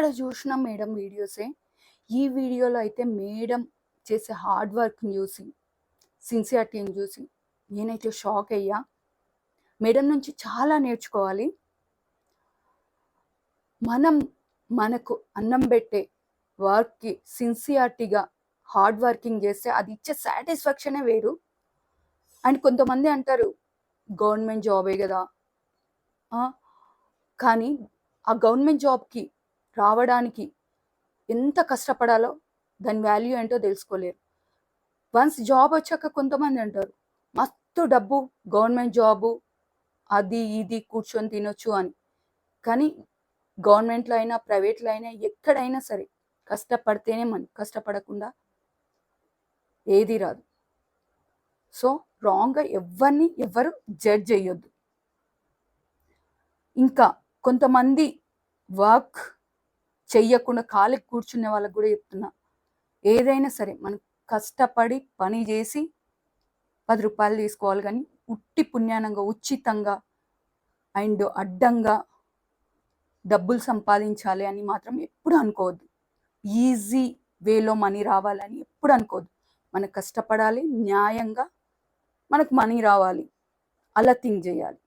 ఎక్కడ చూసినా మేడం వీడియోసే. ఈ వీడియోలో అయితే మేడం చేసే హార్డ్ వర్క్‌ని చూసి, సిన్సియారిటీని చూసి నేనైతే షాక్ అయ్యా. మేడం నుంచి చాలా నేర్చుకోవాలి. మనం మనకు అన్నం పెట్టే వర్క్‌కి సిన్సియారిటీగా హార్డ్ వర్కింగ్ చేస్తే అది ఇచ్చే సాటిస్ఫాక్షనే వేరు. అండ్ కొంతమంది అంటారు గవర్నమెంట్ జాబే గదా! ఆ! కానీ ఆ గవర్నమెంట్ జాబ్‌కి రావడానికి ఎంత కష్టపడాలో దాని వాల్యూ ఏంటో తెలుసుకోలేరు. వన్స్ జాబ్ వచ్చాక కొంతమంది అంటారు, మస్తు డబ్బు గవర్నమెంట్ జాబు, అది ఇది కూర్చొని తినొచ్చు అని. కానీ గవర్నమెంట్‌లో అయినా, ప్రైవేట్‌లో అయినా ఎక్కడైనా సరే కష్టపడితేనే మనీ. కష్టపడకుండా ఏది రాదు. సో, రాంగ్‌గా ఎవ్వరిని ఎవ్వరు జడ్జ్ చేయొద్దు. ఇంకా కొంతమంది వర్క్ చెయ్యకుండా ఖాళీగా కూర్చునే వాళ్ళకి కూడా చెప్తున్నా. ఏదైనా సరే మనం కష్టపడి పని చేసి రూ. 10 తీసుకోవాలి గానీ, ఉట్టి పుణ్యానంగా, ఉచితంగా అండ్ అడ్డంగా డబ్బులు సంపాదించాలి అని మాత్రం ఎప్పుడు అనుకోవద్దు. ఈజీ వేలో మనీ రావాలని ఎప్పుడు అనుకోవద్దు. మనం కష్టపడాలి, న్యాయంగా మనకు మనీ రావాలి. అలా థింక్ చేయాలి.